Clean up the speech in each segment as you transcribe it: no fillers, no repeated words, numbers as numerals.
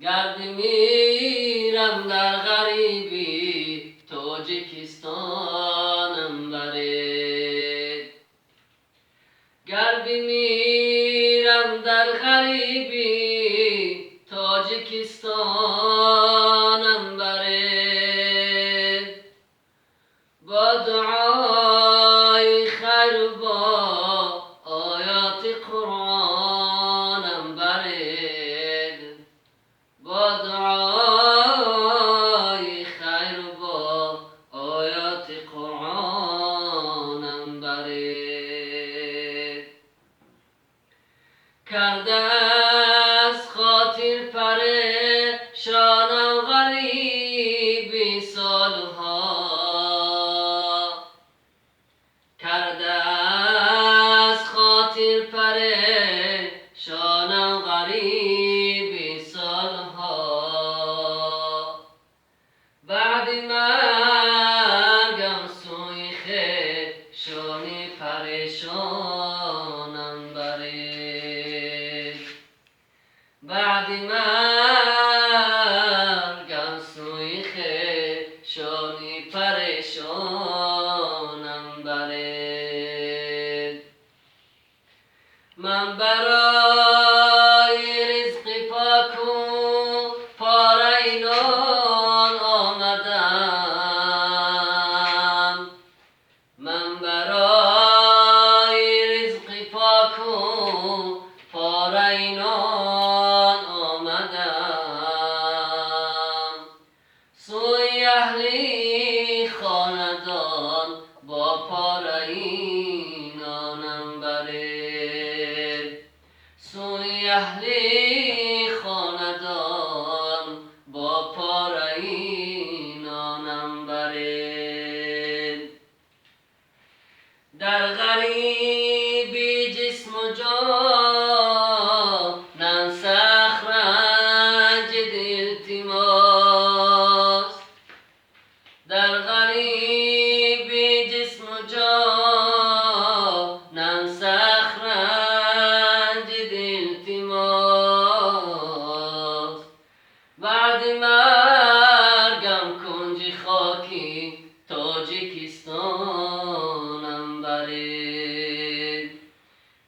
گر بمیرم در غریبی تاجیکستانم بره. گر بمیرم در غریبی تاجیکستانم بره. با دعای خیر و با آیات قرآنم بره. با دعای خیر و با آیات قرآنم بره. کرده از خاطر پریشانم غریبی سالها. کرده از خاطر پریشانم غریبی سالها. بعد مرگم سوی خویشانی پریشانم بره. بعد مرگم سوی خویشانی پریشانم بره. من برای رزق پاک و پاره نان آمدم. من برای رزق پاک و پاره نان آمدم. سوی اهلی خاندان با پاره نانم بره. سوی اهلی خاندان با پاره نانم بره. در غریبی جسم و جانم سخت رنج التماس. در غریبی جسم و جانم سخت رنج التماس. بعد مرگم کنج خاکی تاجیکستانم بره.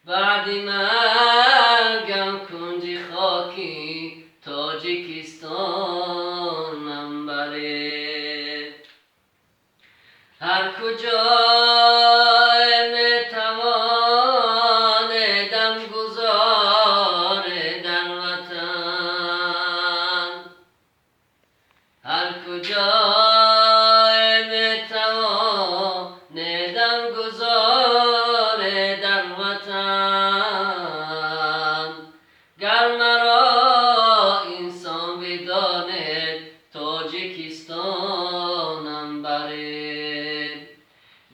بعد مرگم کنج خاکی تاجیکستانم بره. هر کجا میتوانیدم گذاره در وطن. هر کجا میتوانیدم گذاره در وطن. گر مرا انسان بداند تاجیکستانم بره.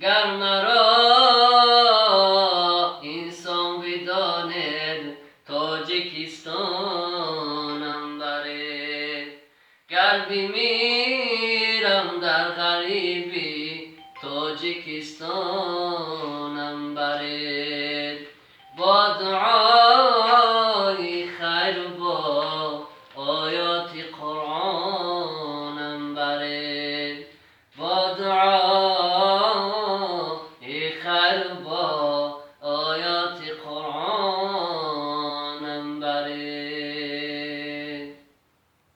گر مرا انسان بداند تاجیکستانم بره. گر بمیرم